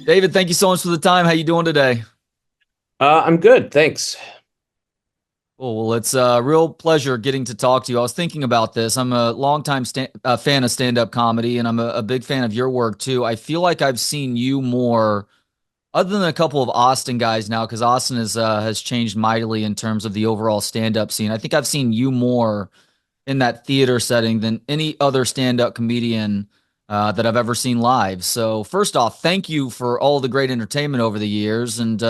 David, thank you so much for the time. How you doing today? I'm good, thanks. Cool. Well, it's a real pleasure getting to talk to you. I was thinking about this. I'm a longtime fan of stand-up comedy, and I'm a big fan of your work too. I feel like I've seen you more, other than a couple of Austin guys now, because Austin has changed mightily in terms of the overall stand-up scene. I think I've seen you more in that theater setting than any other stand-up comedian that I've ever seen live. So, first off, thank you for all the great entertainment over the years, and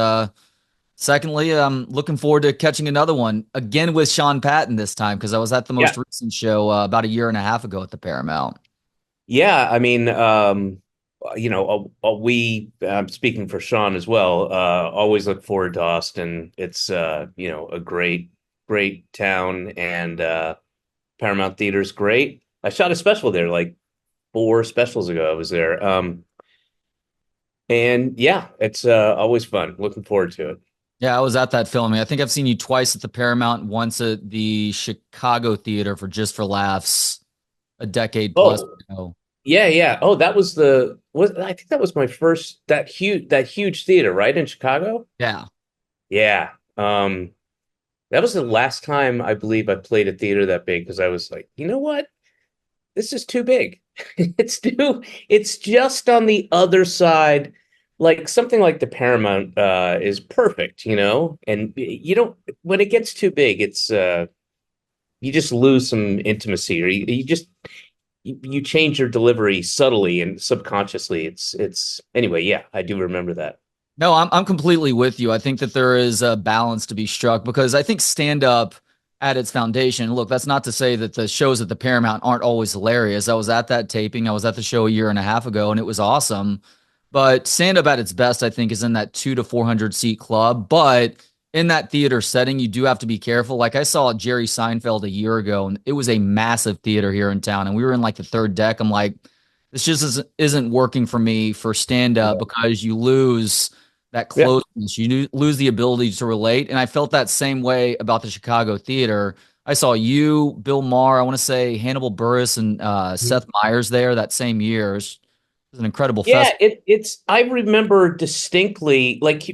secondly, I'm looking forward to catching another one again with Sean Patton this time because I was at the most Yeah, recent show about a year and a half ago at the Paramount. yeah. I mean, we. I'm speaking for Sean as well. Always look forward to Austin. It's a great town, and Paramount Theater's great. I shot a special there like four specials ago. I was there. And yeah, it's always fun. Looking forward to it. Yeah, I was at that filming. I think I've seen you twice at the Paramount, once at the Chicago Theater for Just for Laughs a decade plus Oh, ago. yeah, yeah. Oh, that was the was I think that was my first that huge theater, right, in Chicago? Yeah. Yeah. That was the last time I believe I played a theater that big because I was like, you know what? This is too big. It's just on the other side. Like something like the Paramount is perfect, and you don't when it gets too big, it's you just lose some intimacy or you change your delivery subtly and subconsciously. It's anyway, yeah, I do remember that. No, I'm completely with you. I think that there is a balance to be struck because I think stand up at its foundation. Look, that's not to say that the shows at the Paramount aren't always hilarious. I was at that taping. I was at the show a year and a half ago, and it was awesome. But stand up at its best, I think, is in that 2 to 400 seat club. But in that theater setting, you do have to be careful. Like I saw Jerry Seinfeld a year ago, and it was a massive theater here in town, and we were in like the third deck. I'm like, this just isn't working for me for stand up because you lose that Yeah. closeness. You lose the ability to relate. And I felt that same way about the Chicago theater. I saw you, Bill Maher, I want to say Hannibal Buress and Seth Meyers there that same year. It was an incredible Yeah, festival. it's I remember distinctly like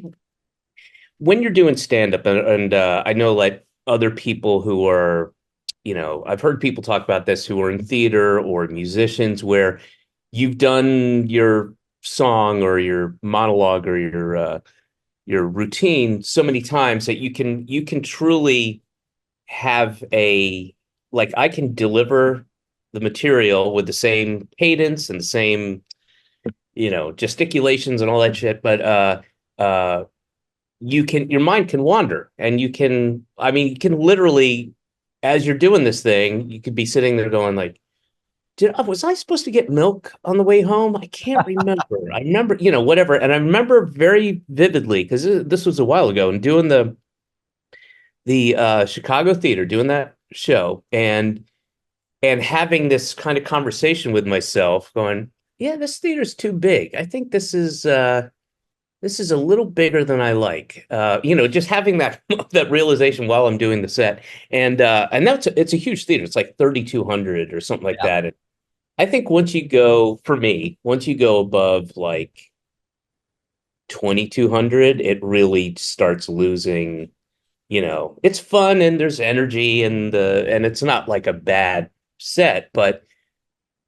when you're doing stand up and I know like other people who are, I've heard people talk about this who are in theater or musicians where you've done your song or your monologue or your routine so many times that you can truly have a like I can deliver the material with the same cadence and the same gesticulations and all that shit, but your mind can wander and you can literally as you're doing this thing you could be sitting there going like was I supposed to get milk on the way home? I can't remember. I remember, whatever. And I remember very vividly because this was a while ago and doing the Chicago theater, doing that show and having this kind of conversation with myself going, yeah, this theater's too big. I think this is a little bigger than I like. Just having that that realization while I'm doing the set. And that's it's a huge theater. It's like 3,200 or something like Yeah. that. And I think once you go, for me, once you go above like 2,200, it really starts losing, it's fun and there's energy and it's not like a bad set, but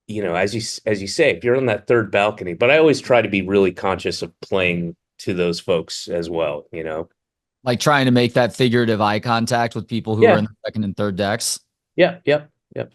as you say, if you're on that third balcony, but I always try to be really conscious of playing to those folks as well. Like trying to make that figurative eye contact with people who are in Yeah, the second and third decks. yeah, yep, yep.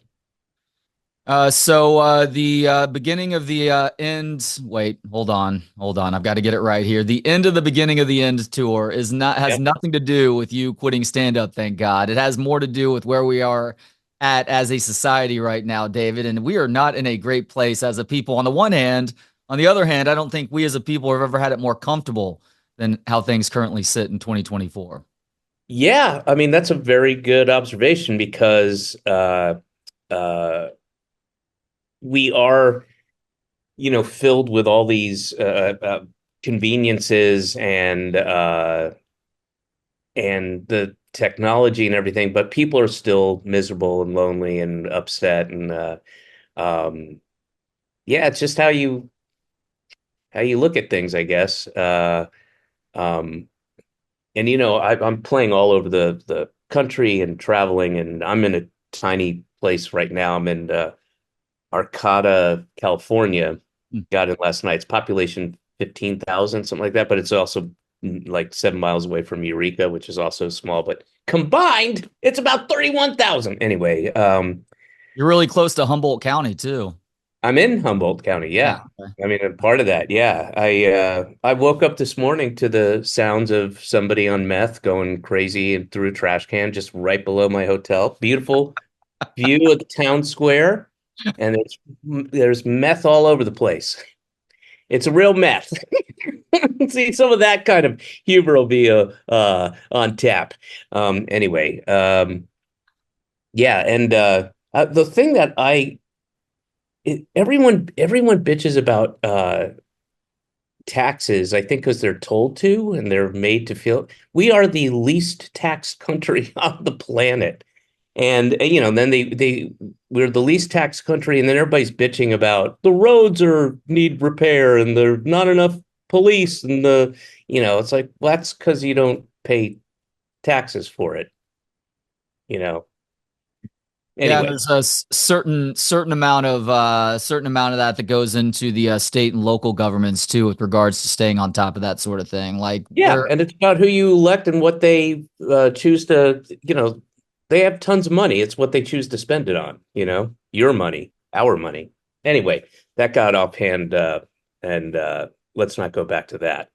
So the beginning of the end. Wait, hold on. I've got to get it right here. The end of the beginning of the end tour is not has Yeah. nothing to do with you quitting stand up. Thank God. It has more to do with where we are at as a society right now, David. And we are not in a great place as a people. On the one hand, on the other hand, I don't think we as a people have ever had it more comfortable than how things currently sit in 2024. Yeah, I mean that's a very good observation because uh we are, filled with all these conveniences and the technology and everything, but people are still miserable and lonely and upset and um yeah, it's just how you how you look at things, I guess. Um, and I'm playing all over the country and traveling, and I'm in a tiny place right now. I'm in Arcata, California. Hmm. Got in last night. It's population 15,000, something like that, but it's also like 7 miles away from Eureka, which is also small, but combined, it's about 31,000. Anyway, You're really close to Humboldt County too. I'm in Humboldt County. Yeah. Yeah. Okay. I mean, a part of that. Yeah. I woke up this morning to the sounds of somebody on meth going crazy and through a trash can just right below my hotel. Beautiful view of the town square, and there's meth all over the place. It's a real meth. See, some of that kind of humor will be on tap. Anyway, yeah, and the thing that everyone bitches about taxes, I think, because they're told to and they're made to feel we are the least taxed country on the planet. And then they we're the least taxed country, and then everybody's bitching about the roads are need repair and there's not enough police and it's like, well, that's because you don't pay taxes for it, you know. Yeah, and Anyway, there's a certain amount of that that goes into the state and local governments too, with regards to staying on top of that sort of thing. Like yeah, there, and it's about who you elect and what they choose to, they have tons of money. It's what they choose to spend it on, your money, our money. Anyway, that got offhand, and let's not go back to that.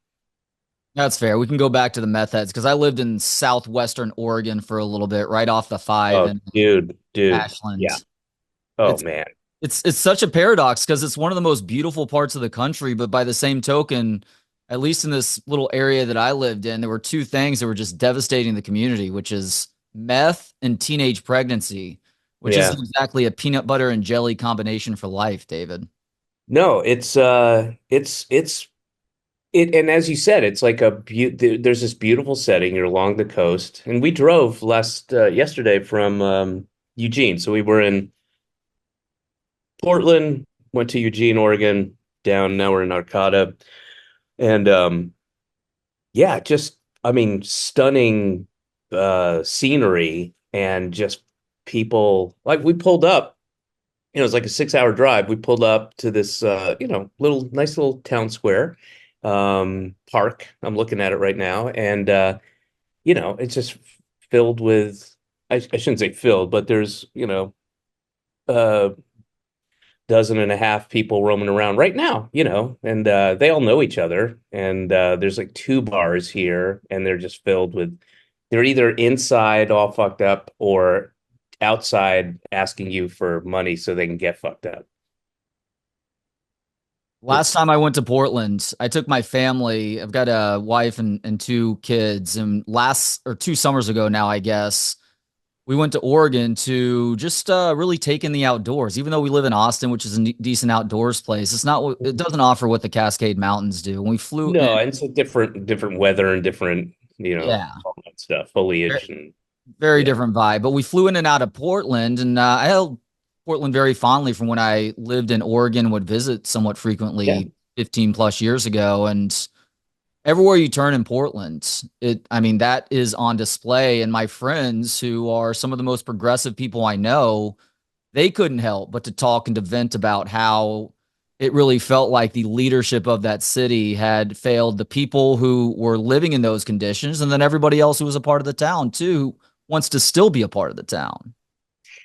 that's fair. We can go back to the meth heads because I lived in southwestern Oregon for a little bit, right off the five Oh, in dude. Yeah. Ashland. Oh, It's man. it's such a paradox because it's one of the most beautiful parts of the country, but by the same token, at least in this little area that I lived in, there were two things that were just devastating the community, which is meth and teenage pregnancy, which isn't Yeah. exactly a peanut butter and jelly combination for life, David. No, and as you said, it's like there's this beautiful setting. You're along the coast, and we drove yesterday from Eugene. So we were in Portland, went to Eugene, Oregon, down. Now we're in Arcata, and yeah, just I mean, stunning scenery and just people. Like we pulled up, it was like a 6 hour drive. We pulled up to this little nice little town square park. I'm looking at it right now, and it's just filled with I shouldn't say filled, but there's a dozen and a half people roaming around right now, and they all know each other. And there's like two bars here, and they're just filled with, they're either inside all fucked up or outside asking you for money so they can get fucked up. Last It's time I went to Portland, I took my family. I've got a wife and two kids, and last or 2 summers ago now, I guess, we went to Oregon to just really take in the outdoors. Even though we live in Austin, which is a decent outdoors place, it's not. It doesn't offer what the Cascade Mountains do. When we flew in, no, and it's a different weather and different, yeah, all that stuff, foliage and very yeah, different vibe. But we flew in and out of Portland, and I held Portland very fondly from when I lived in Oregon, would visit somewhat yeah. frequently 15 plus years ago, and everywhere you turn in Portland, I mean, that is on display. And my friends, who are some of the most progressive people I know, they couldn't help but to talk and to vent about how it really felt like the leadership of that city had failed the people who were living in those conditions, and then everybody else who was a part of the town too, who wants to still be a part of the town.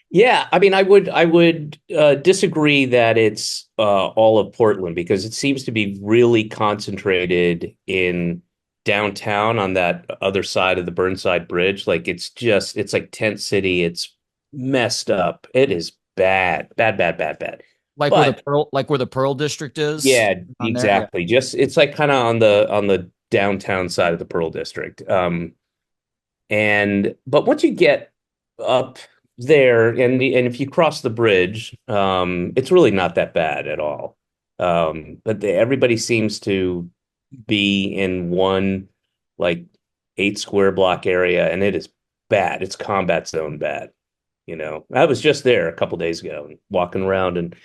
Yeah, I mean, I would disagree that it's all of Portland because it seems to be really concentrated in downtown on that other side of the Burnside Bridge. Like it's like tent city. It's messed up. It is bad, bad, bad, bad, bad. But Like where the Pearl District is yeah, on there. Yeah. exactly. Just it's like kind of on the downtown side of the Pearl District. And but once you get up there and if you cross the bridge, it's really not that bad at all. But everybody seems to be in one like 8 square block area, and it is bad. It's combat zone bad. I was just there a couple days ago and walking around, and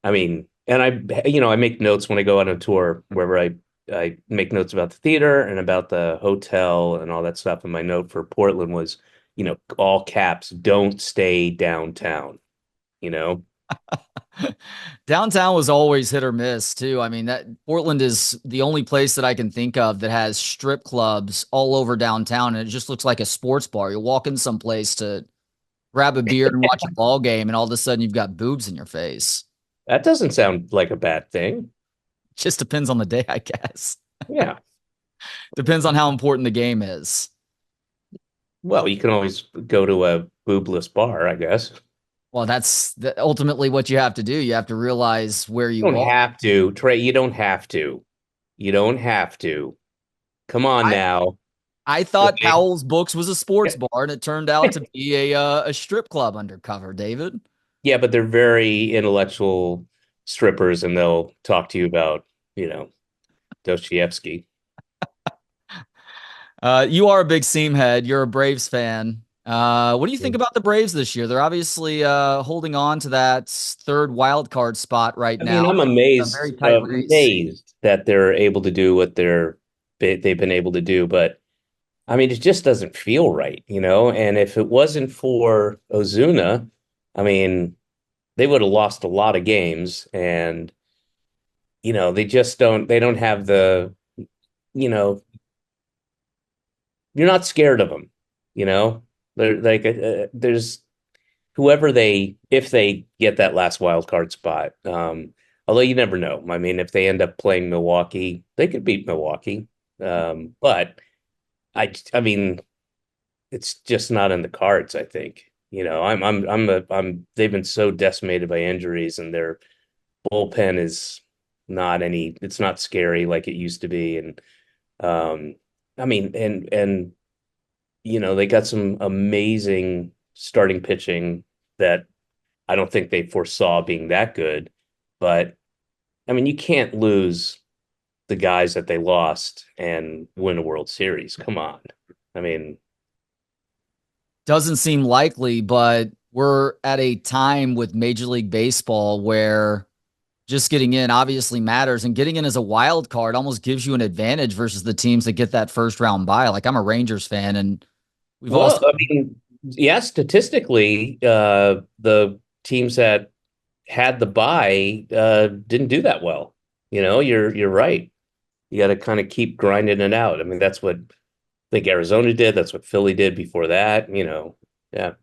I mean, and I make notes when I go on a tour wherever I make notes about the theater and about the hotel and all that stuff. And my note for Portland was, all caps, don't stay downtown, you know? Downtown was always hit or miss too. I mean, that Portland is the only place that I can think of that has strip clubs all over downtown, and it just looks like a sports bar. You walk in someplace to grab a beer and watch a ball game, and all of a sudden you've got boobs in your face. That doesn't sound like a bad thing. Just depends on the day, I guess. Yeah. Depends on how important the game is. Well, you can always go to a boobless bar, I guess. Well, that's ultimately what you have to do. You have to realize where You you don't are. have to, Trey. You don't have to. You don't have to. Come on I now. I thought Okay. Powell's Books was a sports bar, and it turned out to be a strip club undercover. David. Yeah, but they're very intellectual strippers and they'll talk to you about, you know, Dostoevsky. You are a big seam head. You're a Braves fan. What do you think I about the Braves this year? They're obviously holding on to that third wild card spot right mean, now. I'm A very amazed, tight race. that they're able to do what they've been able to do, but I mean, it just doesn't feel right, you know? And if it wasn't for Ozuna, I mean, they would have lost a lot of games and they don't have you know, you're not scared of them, you know? They're like there's whoever if they get that last wild card spot. Although you never know. I mean, if they end up playing Milwaukee, they could beat Milwaukee. But I mean, it's just not in the cards, I think. They've been so decimated by injuries and their bullpen is it's not scary like it used to be. And I mean, they got some amazing starting pitching that I don't think they foresaw being that good. But I mean, you can't lose the guys that they lost and win a World Series. Come on. I mean, Doesn't seem likely, but we're at a time with Major League Baseball where just getting in obviously matters, and getting in as a wild card almost gives you an advantage versus the teams that get that first round bye. Like, I'm a Rangers fan, and we've all well, seen. I mean, yeah, statistically, the teams that had the bye didn't do that well. You're right. You got to kind of keep grinding it out. I mean, that's what I think Arizona did. That's what Philly did before that. Yeah.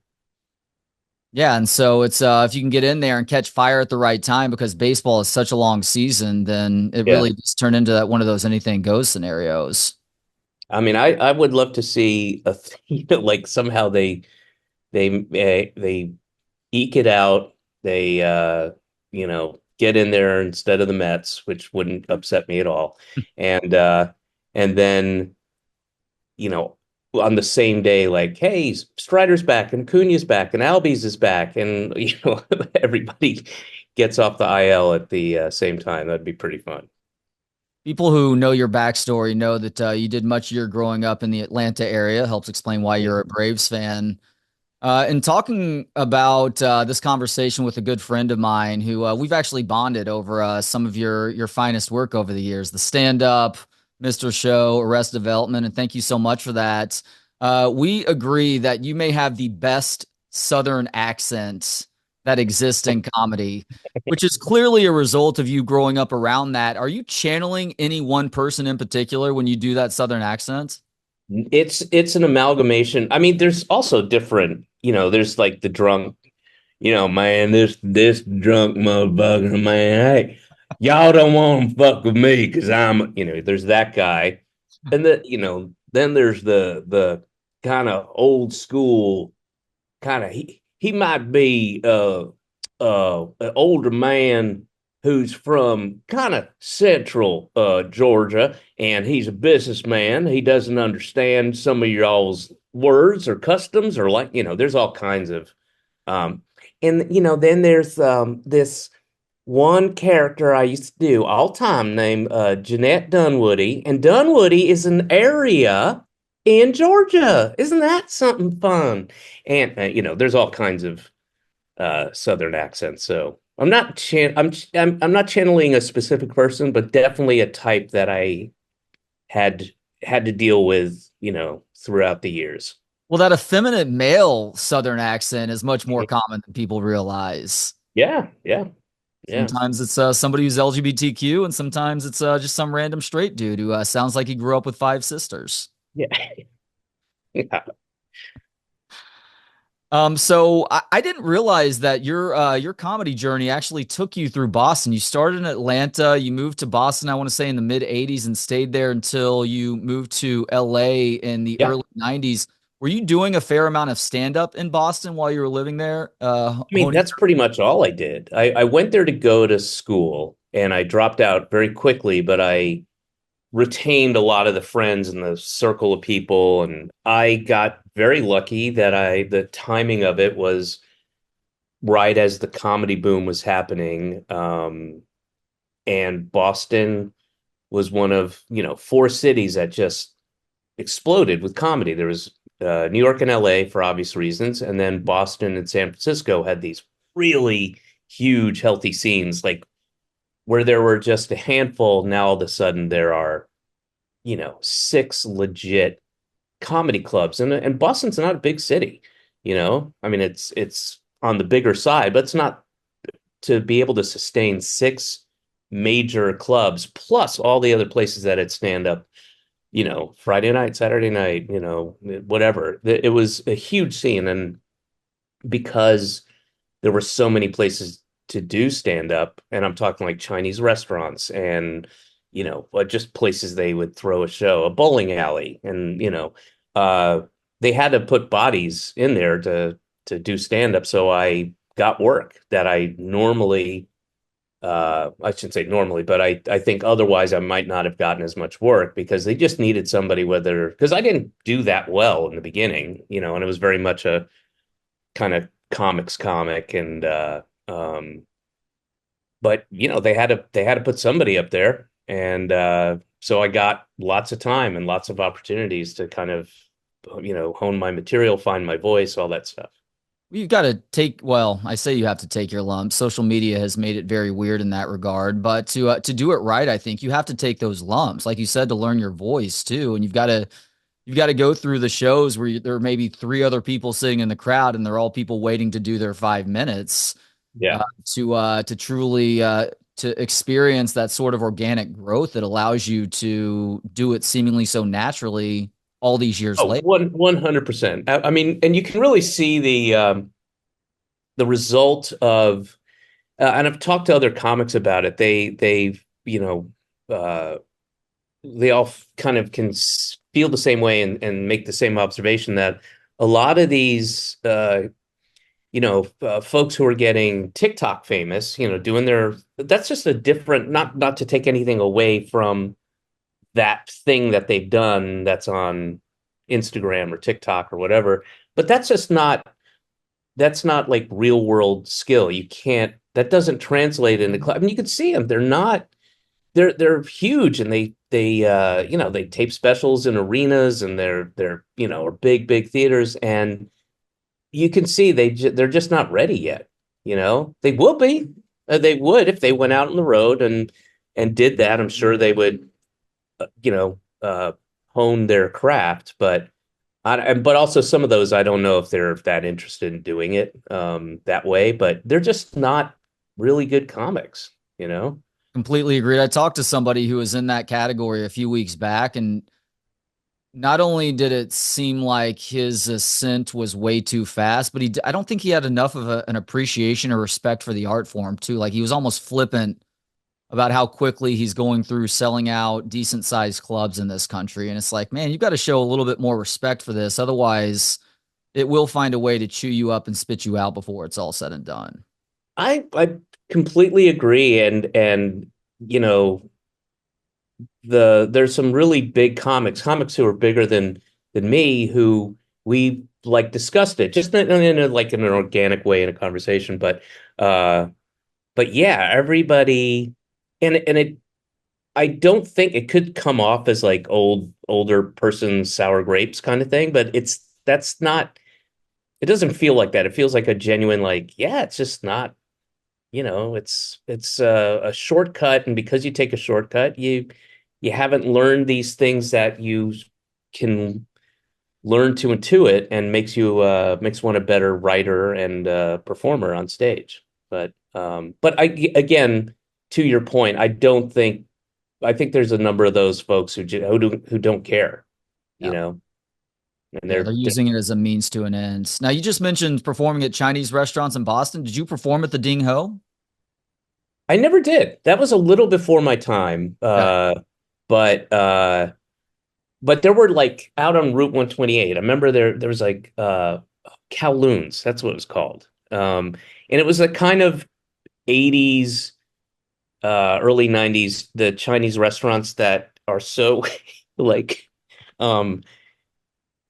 Yeah, and so it's if you can get in there and catch fire at the right time, because baseball is such a long season, then it Yeah. really just turned into one of those anything goes scenarios. I mean, I would love to see like somehow they eke it out. They get in there instead of the Mets, which wouldn't upset me at all. And and then, you know, on the same day, like, hey, Strider's back and Cunha's back and Albies is back, and everybody gets off the IL at the same time. That'd be pretty fun. People who know your backstory know that you did much of your growing up in the Atlanta area. Helps explain why you're a Braves fan. And talking about this conversation with a good friend of mine who we've actually bonded over some of your finest work over the years, the stand up, Mr. Show, Arrest Development, and thank you so much for that. We agree that you may have the best Southern accent that exists in comedy, which is clearly a result of you growing up around that. Are you channeling any one person in particular when you do that Southern accent? It's an amalgamation. I mean, there's also different, there's like the drunk, man, this drunk motherfucker, man, hey, y'all don't want to fuck with me because there's that guy. And then there's the kind of old school kind of he might be an older man who's from kind of central Georgia, and he's a businessman. He doesn't understand some of y'all's words or customs or there's all kinds of um and then there's this one character I used to do all time named Jeanette Dunwoody, and Dunwoody is an area in Georgia. Isn't that something fun? And there's all kinds of Southern accents. So I'm not channeling a specific person, but definitely a type that I had had to deal with, throughout the years. Well, that effeminate male Southern accent is much more common than people realize. Yeah, yeah, yeah, Sometimes it's somebody who's LGBTQ, and sometimes it's just some random straight dude who sounds like he grew up with five sisters. yeah. Yeah. So I didn't realize that your comedy journey actually took you through Boston. You started in Atlanta, you moved to Boston, I want to say in the mid 80s and stayed there until you moved to LA in the Yeah. early 90s. Were you doing a fair amount of stand up in Boston while you were living there? I mean, that's pretty much all I did. I went there to go to school and I dropped out very quickly, but I retained a lot of the friends and the circle of people. And I got very lucky that the timing of it was right as the comedy boom was happening. And Boston was one of, four cities that just exploded with comedy. There was New York and LA for obvious reasons, and then Boston and San Francisco had these really huge, healthy scenes, like where there were just a handful. Now all of a sudden there are, six legit comedy clubs, and Boston's not a big city. I mean it's on the bigger side, but it's not to be able to sustain six major clubs plus all the other places that had stand up, Friday night, Saturday night, whatever. It was a huge scene. And because there were so many places to do stand up, and I'm talking like Chinese restaurants and, just places they would throw a show, a bowling alley, and, uh, they had to put bodies in there to do stand up. So I got work that I normally I shouldn't say normally, but I think otherwise I might not have gotten as much work because they just needed somebody, whether because I didn't do that well in the beginning, and it was very much a kind of comics comic. And but they had to put somebody up there. And so I got lots of time and lots of opportunities to kind of hone my material, find my voice, all that stuff. You've got to take, well, I say you have to take your lumps. Social media has made it very weird in that regard, but to do it right, I think you have to take those lumps, like you said, to learn your voice too. And you've got to go through the shows where there may be three other people sitting in the crowd, and they're all people waiting to do their 5 minutes Yeah. to truly to experience that sort of organic growth that allows you to do it seemingly so naturally all these years Oh, later. 100%. I mean, and you can really see the result of, and I've talked to other comics about it. Uh, they all kind of can feel the same way and make the same observation that a lot of these, folks who are getting TikTok famous, doing that's just a different, not to take anything away from that thing that they've done that's on Instagram or TikTok or whatever, but that's not like real world skill. You can't, that doesn't translate into, I mean, you can see them. They're huge, and they tape specials in arenas, and they're are big theaters, and you can see they're just not ready yet. They will be. They would if they went out on the road and did that. I'm sure they would, you know, uh, hone their craft. But also some of those I don't know if they're that interested in doing it that way. But they're just not really good comics. You know. Completely agreed. I talked to somebody who was in that category a few weeks back, and not only did it seem like his ascent was way too fast, but I don't think he had enough of an appreciation or respect for the art form too. Like he was almost flippant about how quickly he's going through selling out decent sized clubs in this country. And it's like, man, you've got to show a little bit more respect for this. Otherwise, it will find a way to chew you up and spit you out before it's all said and done. I completely agree, and you know there's some really big comics who are bigger than me, who we like discussed it just in like in an organic way in a conversation. Uh but yeah, everybody, and it I don't think it could come off as like older person sour grapes kind of thing, but that's not, it doesn't feel like that. It feels like a genuine, like, yeah, it's just not. it's a shortcut, and because you take a shortcut, you haven't learned these things that you can learn to intuit, and makes one a better writer and performer on stage. But again, to your point, I think there's a number of those folks who don't care, you Yeah. know, and Yeah, they're using it as a means to an end. Now, you just mentioned performing at Chinese restaurants in Boston. Did you perform at the Ding Ho? I never did. That was a little before my time. Yeah. But but there were like out on Route 128. I remember there was like Kowloon's, that's what it was called. And it was a kind of 80s, early 90s, the Chinese restaurants that are so like um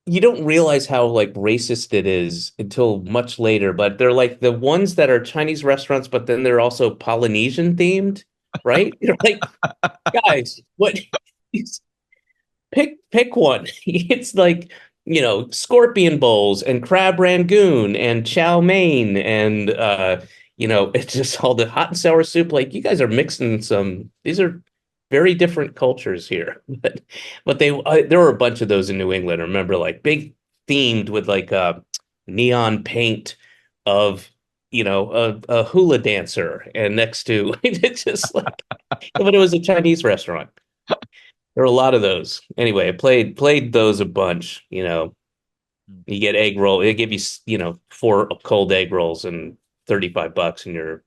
you don't realize how like racist it is until much later, but they're like the ones that are Chinese restaurants, but then they're also Polynesian themed, right? You're like, guys, what? Pick one. It's like, scorpion bowls and crab rangoon and chow mein and it's just all the hot and sour soup. Like you guys are mixing these are very different cultures here. But there were a bunch of those in New England. I remember like big themed with like neon paint of a hula dancer and next to it's just like, but it was a Chinese restaurant. There were a lot of those. Anyway, I played those a bunch. You get egg roll. They give you, four cold egg rolls and $35, and you're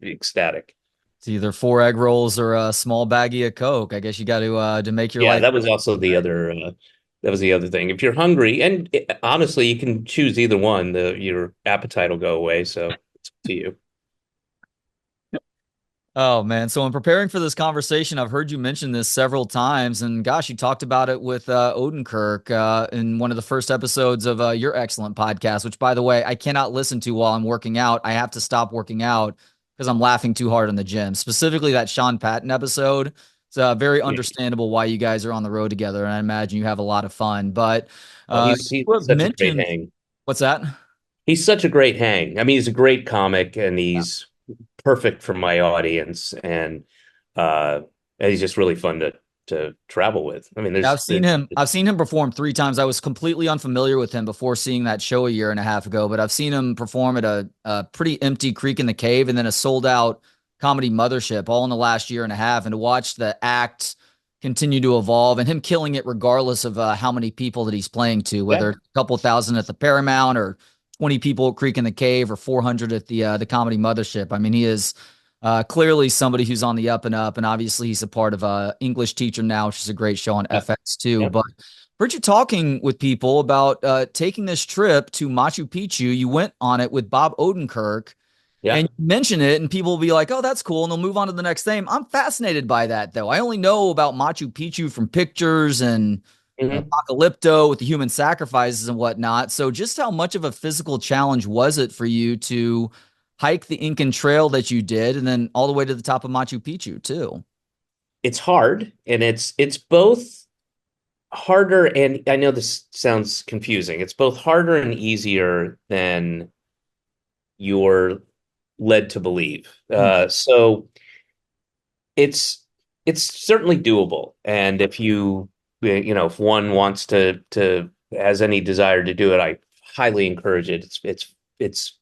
ecstatic. It's either four egg rolls or a small baggie of Coke. I guess you got to make your Yeah, life. that was also the other. That was the other thing. If you're hungry, and honestly, you can choose either one. Your appetite will go away. So it's up to you. Oh man. So in preparing for this conversation, I've heard you mention this several times, and gosh, you talked about it with Odenkirk in one of the first episodes of your excellent podcast, which by the way, I cannot listen to while I'm working out. I have to stop working out because I'm laughing too hard in the gym. Specifically that Sean Patton episode. It's very Yeah. understandable why you guys are on the road together, and I imagine you have a lot of fun. But Oh, he's you have such a great mentioned hang. what's that? He's such a great hang. I mean, he's a great comic, and he's perfect for my audience, uh, and he's just really fun to travel with. I mean, Yeah, I've seen there's him. I've seen him perform three times. I was completely unfamiliar with him before seeing that show a year and a half ago, but I've seen him perform at a pretty empty Creek in the Cave and then a sold out comedy mothership all in the last year and a half. And to watch the act continue to evolve and him killing it regardless of how many people that he's playing to, yeah. whether it's a couple thousand at the Paramount or 20 people at Creek in the Cave or 400 at the comedy mothership. I mean, he is clearly somebody who's on the up and up, and obviously he's a part of English Teacher Now, which is a great show on Yeah. FX too. Yeah. But heard you talking with people about taking this trip to Machu Picchu. You went on it with Bob Odenkirk, Yeah. and you mention it, and people will be like, "Oh, that's cool," and they'll move on to the next thing. I'm fascinated by that, though. I only know about Machu Picchu from pictures and Mhm. Apocalypto with the human sacrifices and whatnot. So, just how much of a physical challenge was it for you to hike the Incan Trail that you did, and then all the way to the top of Machu Picchu too? It's hard, and it's both harder, and I know this sounds confusing. It's both harder and easier than you're led to believe. Hmm. So it's it's certainly doable, and if one wants to has any desire to do it, I highly encourage it. It's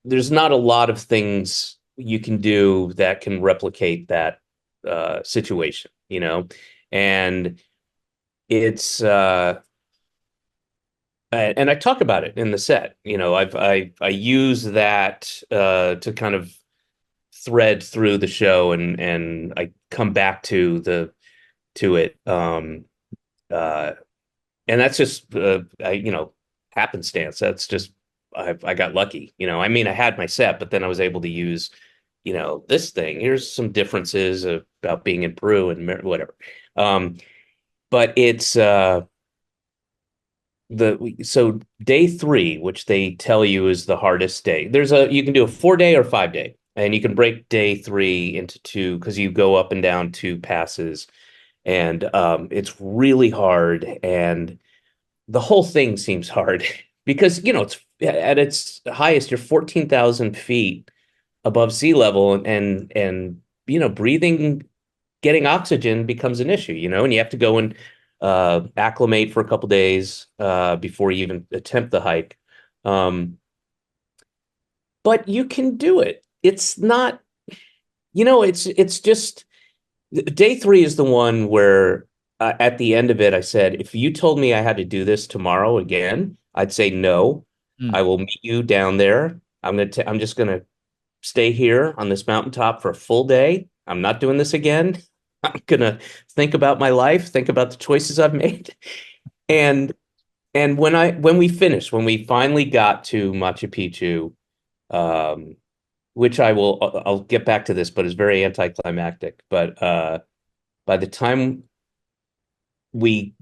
there's not a lot of things you can do that can replicate that situation, and it's and I talk about it in the set. I use that to kind of thread through the show, and I come back to it. Uh, and that's just happenstance. That's just I got lucky. I mean, I had my set, but then I was able to use this thing. Here's some differences about being in Peru and whatever. Um, but it's so day three, which they tell you is the hardest day. You can do a 4 day or 5 day, and you can break day three into two because you go up and down two passes, and it's really hard, and the whole thing seems hard because it's at its highest, you're 14,000 feet above sea level, and breathing, getting oxygen becomes an issue, and you have to go and acclimate for a couple days before you even attempt the hike. Um, but you can do it. It's not, it's just day three is the one where at the end of it, I said, if you told me I had to do this tomorrow again, I'd say no. Mm. I will meet you down there. I'm just gonna stay here on this mountaintop for a full day. I'm not doing this again. I'm gonna think about my life, think about the choices I've made. And when we finally got to Machu Picchu, um, which I'll get back to this, but it's very anticlimactic. But by the time we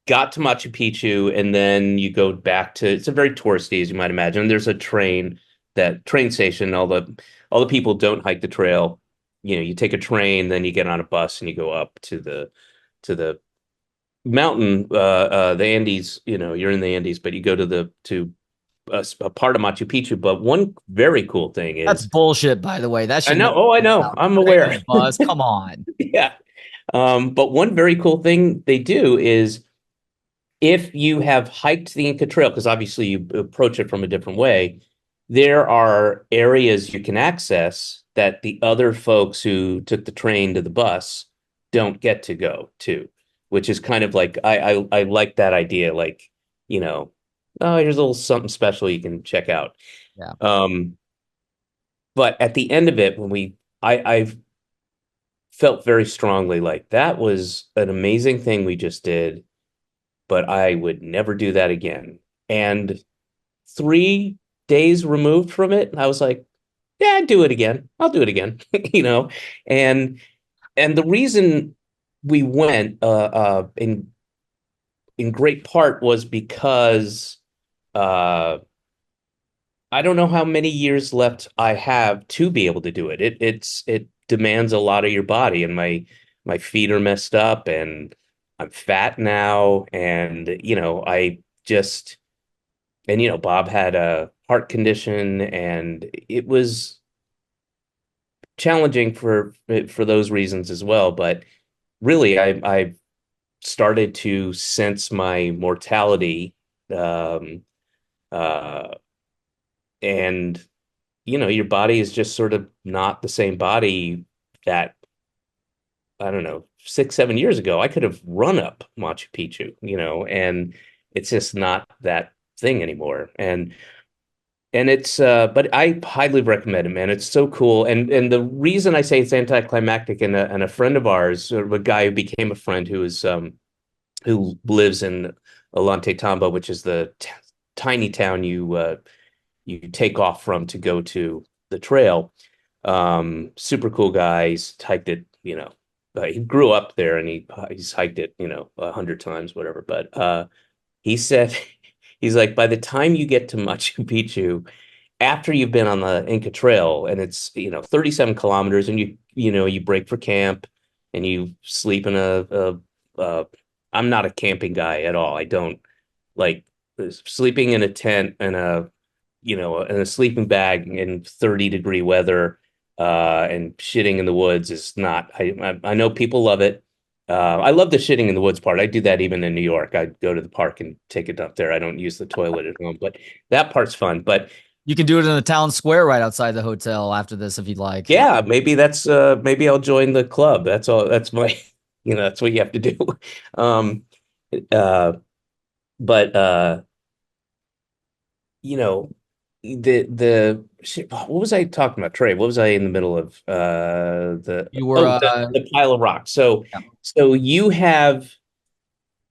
got to Machu Picchu, and then you go back to, it's a very touristy, as you might imagine. There's a train station. All the people don't hike the trail. You take a train, then you get on a bus and you go up to the mountain, the Andes. You're in the Andes, but you go to a part of Machu Picchu. But one very cool thing That's is, bullshit, by the way. That I should know, never oh, I be know, allowed. I'm Train and aware. a bus. Come on. Yeah. But one very cool thing they do is, if you have hiked the Inca Trail, because obviously you approach it from a different way, there are areas you can access that the other folks who took the train to the bus don't get to go to, which is kind of like, I like that idea. Like, you know, oh, here's a little something special you can check out. Yeah. Um, but at the end of it, I felt very strongly like that was an amazing thing we just did, but I would never do that again. And 3 days removed from it, I was like, yeah, I'd do it again. I'll do it again. you know, and and the reason we went in great part was because uh I don't know how many years left I have to be able to do it. It demands a lot of your body, and my feet are messed up, and I'm fat now, and I just and Bob had a heart condition, and it was challenging for those reasons as well. But really, I started to sense my mortality, um, uh, and your body is just sort of not the same body that, I don't know, 6, 7 years ago. I could have run up Machu Picchu, and it's just not that thing anymore. And it's but I highly recommend it, man. It's so cool. And the reason I say it's anticlimactic, and a friend of ours, sort of a guy who became a friend, who lives in Ollanta Tambo, which is the t tiny town you take off from to go to the trail. Super cool guy. He's hiked it, he grew up there, and he's hiked it, 100 times, whatever. But he said, he's like, by the time you get to Machu Picchu, after you've been on the Inca Trail, and it's 37 kilometers, and you break for camp, and you sleep in a I'm not a camping guy at all. I don't like sleeping in a tent and a sleeping bag in 30-degree weather, and shitting in the woods is not. I know people love it. I love the shitting in the woods part. I do that even in New York. I go to the park and take a dump there. I don't use the toilet at home, but that part's fun. But You can do it in the town square right outside the hotel after this if you'd like. yeah, maybe I'll join the club. That's all. That's my, that's what you have to do. Um, uh, but you know, the shit, what was I talking about, Trey? What was I in the middle of? You were The pile of rocks. So yeah. so you have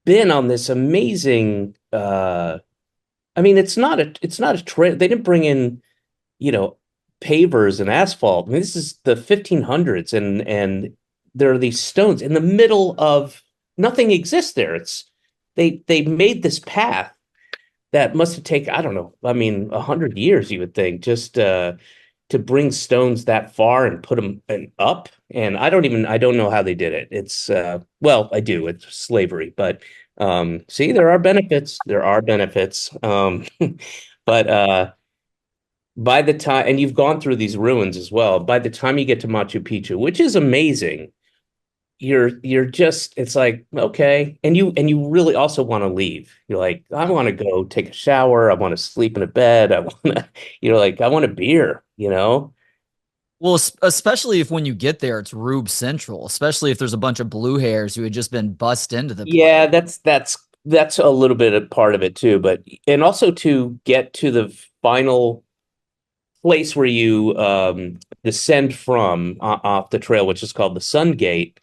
been on this amazing. I mean, it's not a trail. They didn't bring in, you know, pavers and asphalt. I mean, this is the 1500s, and there are these stones in the middle of nothing exists there. They made this path that must have taken, I don't know, I mean, 100 years, you would think, just to bring stones that far and put them up. And I don't know how they did it. It's well, I do. It's slavery, but see, there are benefits. There are benefits. But by the time, and you've gone through these ruins as well, by the time you get to Machu Picchu, which is amazing, you're just, it's like, okay. And you really also want to leave. You're like, I want to go take a shower, I want to sleep in a bed, I want to, you're like, I want a beer, you know? Well, especially if when you get there, it's Rube Central, especially if there's a bunch of blue hairs who had just been bussed into the place. Yeah, that's a little bit of part of it too, but and also to get to the final place where you descend from off the trail, which is called the Sun Gate.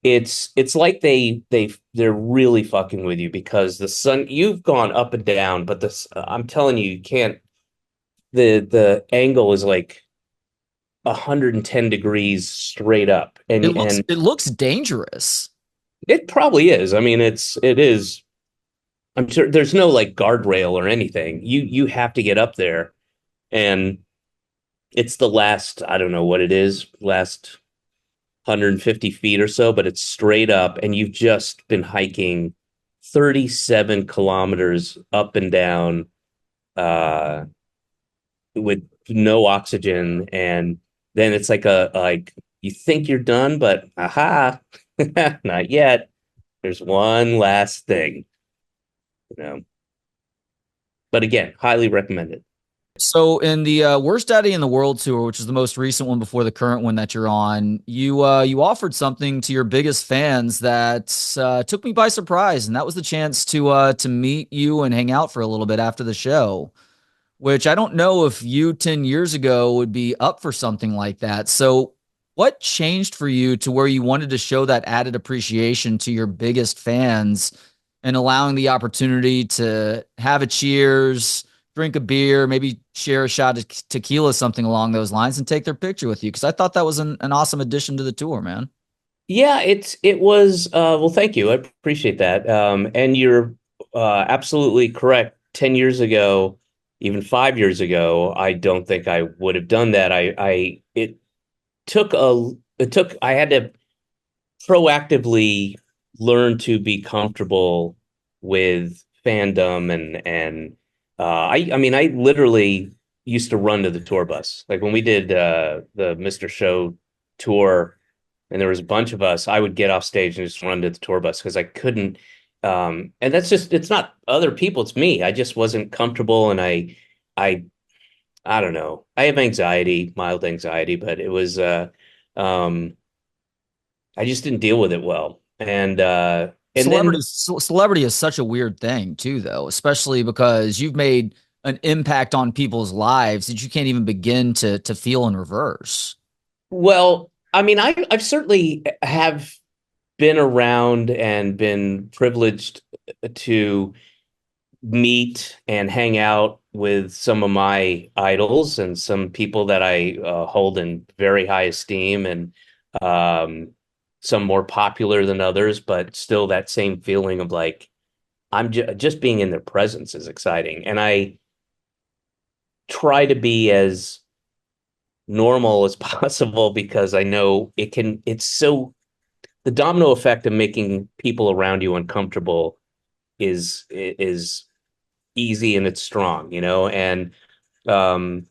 It's like they're really fucking with you because the sun, you've gone up and down, but this, I'm telling you, you can't, the angle is like 110 degrees straight up, and It looks dangerous. it probably is. I mean, it is. I'm sure there's no like guardrail or anything. You have to get up there, and it's the last, I don't know what it is, last 150 feet or so, but it's straight up, and you've just been hiking 37 kilometers up and down uh, with no oxygen, and then it's like a like you think you're done, but aha, not yet. There's one last thing, you know. But again, highly recommended. So in the Worst Daddy in the World tour, which is the most recent one before the current one that you're on, you offered something to your biggest fans that took me by surprise, and that was the chance to meet you and hang out for a little bit after the show. Which I don't know if you 10 years ago would be up for something like that. So, what changed for you to where you wanted to show that added appreciation to your biggest fans and allowing the opportunity to have a cheers, drink a beer, maybe share a shot of tequila, something along those lines, and take their picture with you? Because I thought that was an awesome addition to the tour, man. Yeah, it was well, thank you. I appreciate that. And you're absolutely correct. 10 years ago, even 5 years ago, I don't think I would have done that. I it took I had to proactively learn to be comfortable with fandom and I mean I literally used to run to the tour bus. Like when we did the Mr. Show tour and there was a bunch of us, I would get off stage and just run to the tour bus because I couldn't and that's just, it's not other people, it's me. I just wasn't comfortable, and I I don't know. I have anxiety, mild anxiety, but it was um I just didn't deal with it well. And then Celebrity is such a weird thing too, though, especially because you've made an impact on people's lives that you can't even begin to feel in reverse. well, I mean, I've certainly have been around and been privileged to meet and hang out with some of my idols and some people that I hold in very high esteem, and um, some more popular than others, but still that same feeling of like just being in their presence is exciting. And I try to be as normal as possible because I know it's so, the domino effect of making people around you uncomfortable is easy and it's strong, you know, um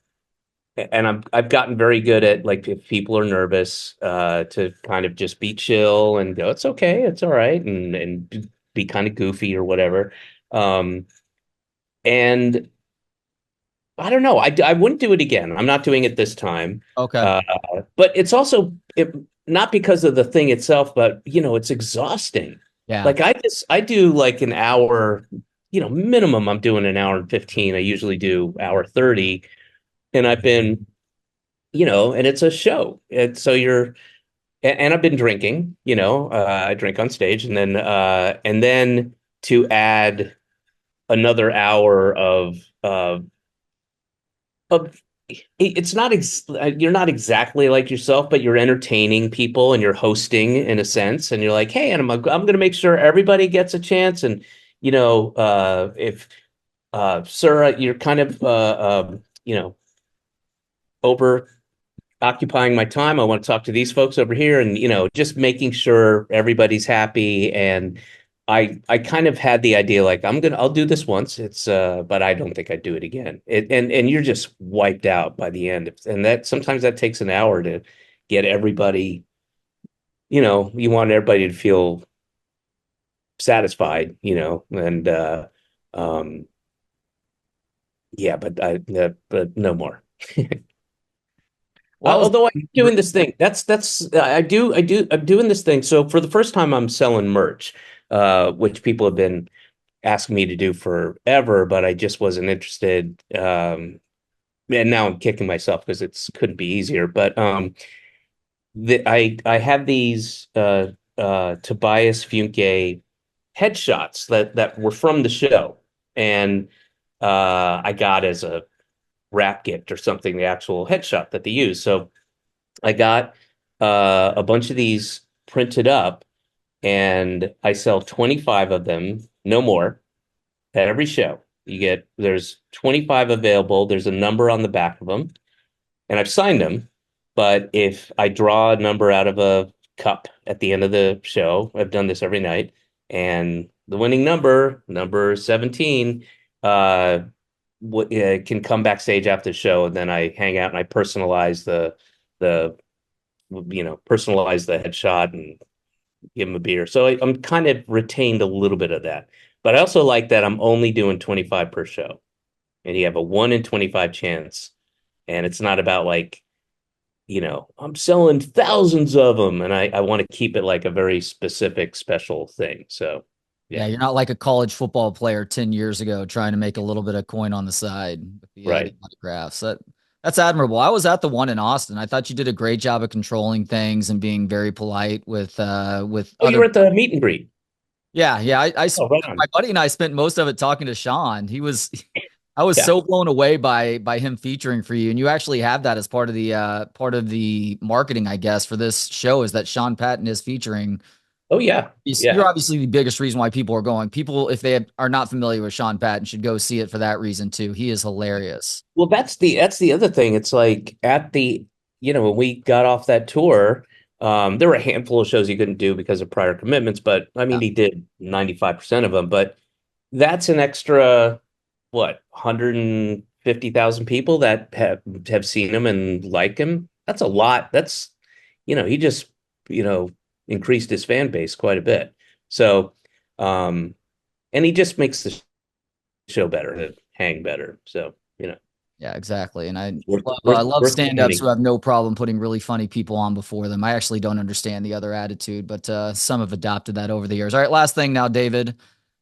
and I've gotten very good at, like, if people are nervous, to kind of just be chill and go, it's okay, it's all right, and be kind of goofy or whatever. Um and I don't know, I wouldn't do it again. I'm not doing it this time. Okay. Uh but it's also not because of the thing itself, but you know, it's exhausting. Yeah. Like I do like an hour, you know, minimum I'm doing an hour and 15. I usually do hour 30, and I've been, you know, and it's a show. And so and I've been drinking, you know, I drink on stage, and then to add another hour of it's not you're not exactly like yourself, but you're entertaining people and you're hosting in a sense, and you're like, hey, and I'm going to make sure everybody gets a chance, and you know, if sir, you're kind of you know, over occupying my time. I want to talk to these folks over here, and you know, just making sure everybody's happy. And I kind of had the idea like I'll do this once. But I don't think I'd do it again. And you're just wiped out by the end. And that sometimes that takes an hour to get everybody, you want everybody to feel satisfied, and um yeah, but no more. Well, that was Although I'm doing this thing, I'm doing this thing. So for the first time, I'm selling merch, which people have been asking me to do forever, but I just wasn't interested. And now I'm kicking myself because it's couldn't be easier. But I have these Tobias Funke headshots that were from the show, and I got as a wrap gift or something the actual headshot that they use. So I got a bunch of these printed up, and I sell 25 of them, no more, at every show. There's 25 available. There's a number on the back of them, and I've signed them. But if I draw a number out of a cup at the end of the show, I've done this every night, and the winning number 17, uh, can come backstage after the show, and then I hang out and I the personalize the headshot and give him a beer. So I'm kind of retained a little bit of that, but I also like that I'm only doing 25 per show, and you have a 1 in 25 chance, and it's not about like I'm selling thousands of them, and I want to keep it like a very specific, special thing. So, Yeah, yeah, you're not like a college football player 10 years ago trying to make a little bit of coin on the side with the right. autographs. That's admirable. I was at the one in Austin. I thought you did a great job of controlling things and being very polite with Oh, you other. were at the meet and greet. Yeah, yeah. Oh, right My on. buddy and I spent most of it talking to Sean. I was Yeah. so blown away by him featuring for you, and you actually have that as part of the marketing, I guess, for this show is that Sean Patton is featuring. Oh, yeah. You're Yeah. obviously the biggest reason why people are going. People, if they are not familiar with Sean Patton, should go see it for that reason too. He is hilarious. Well, that's the other thing. It's like when we got off that tour, there were a handful of shows he couldn't do because of prior commitments, but I Yeah, mean, he did 95% of them. But that's an extra, what, 150,000 people that have seen him and like him. That's a lot. He just, you know, increased his fan base quite a bit. So, um, and he just makes the show better, to hang better. So, yeah, exactly. And worth I worth love worth the stand-ups who money. have no problem putting really funny people on before them. I actually don't understand the other attitude, but some have adopted that over the years. All right, last thing now, David.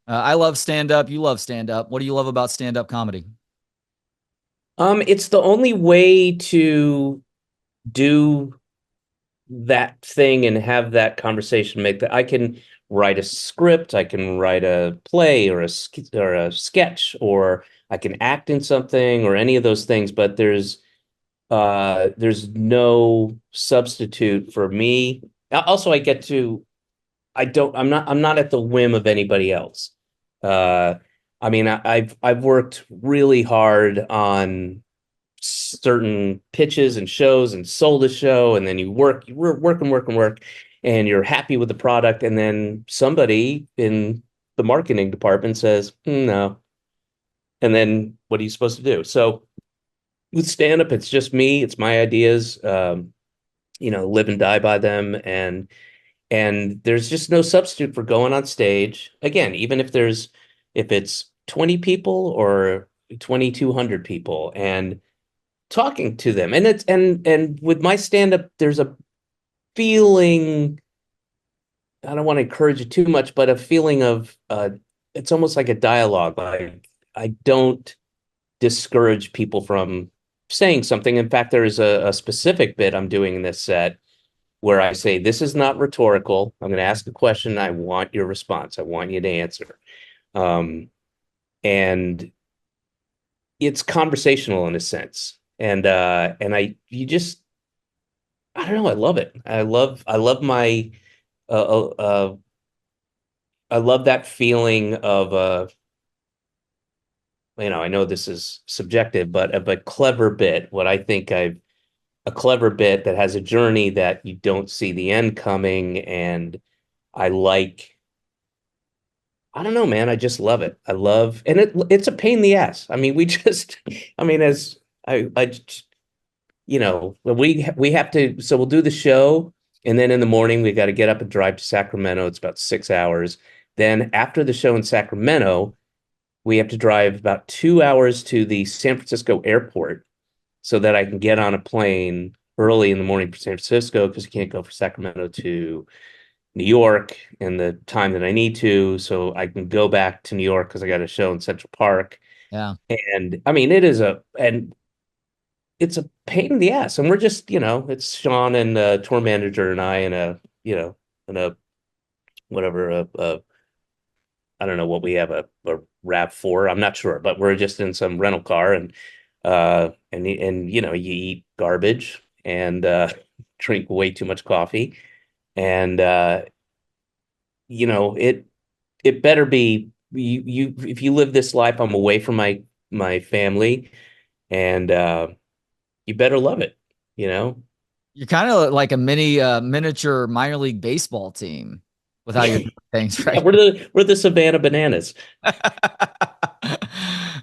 I love stand-up. You love stand-up. What do you love about stand-up comedy? It's the only way to do that thing and have that conversation. Make that I can write a script, I can write a play or a sketch, or I can act in something or any of those things. But there's no substitute for me. Also, I get to I don't I'm not at the whim of anybody else. Uh, I mean, I've worked really hard on certain pitches and shows and sold a show, and then you work and work and work, and you're happy with the product, and then somebody in the marketing department says, no. And then what are you supposed to do? So with stand up, it's just me, it's my ideas, live and die by them. And there's just no substitute for going on stage. Again, even if it's 20 people or 2,200 people, and talking to them. And with my stand up, there's a feeling, I don't want to encourage it too much, but a feeling of it's almost like a dialogue. Like I don't discourage people from saying something. In fact, there is a specific bit I'm doing in this set where I say, this is not rhetorical. I'm going to ask a question. I want your response. I want you to answer. Um, and it's conversational in a sense. And I don't know, I love it. Uh, uh, uh, I love that feeling of I know this is subjective, but of a clever bit, what I think I've a clever bit that has a journey that you don't see the end coming. And I like I don't know, man. I just love it. I love, and it's a pain in the ass. I mean, we just, I mean, as I, we have to, so we'll do the show, and then in the morning we got to get up and drive to Sacramento. It's about 6 hours. Then after the show in Sacramento, we have to drive about 2 hours to the San Francisco airport so that I can get on a plane early in the morning for San Francisco because you can't go from Sacramento to New York in the time that I need to. So I can go back to New York because I got a show in Central Park. Yeah. And I mean, and it's a pain in the ass. And we're just, it's Sean and tour manager and I in a whatever, I don't know what we have a RAV4. I'm not sure, but we're just in some rental car and you eat garbage and drink way too much coffee. And it better be you if you live this life, I'm away from my family, and you better love it, you know? You're kind of like a miniature minor league baseball team with how you're doing things, Yeah, right? we're the Savannah Bananas.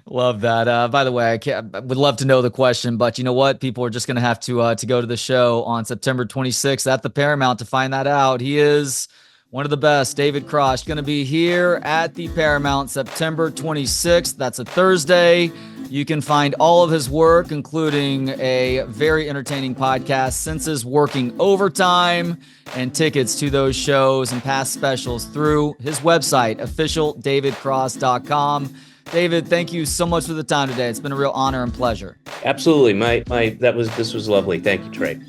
Love that. By the way, I would love to know the question, but you know what? People are just going to have to go to the show on September 26th at the Paramount to find that out. He is one of the best. David Cross going to be here at the Paramount September 26th. That's a Thursday. You can find all of his work, including a very entertaining podcast, Senses Working Overtime, and tickets to those shows and past specials through his website, officialdavidcross.com. David, thank you so much for the time today. It's been a real honor and pleasure. Absolutely. This was lovely. Thank you, Trey.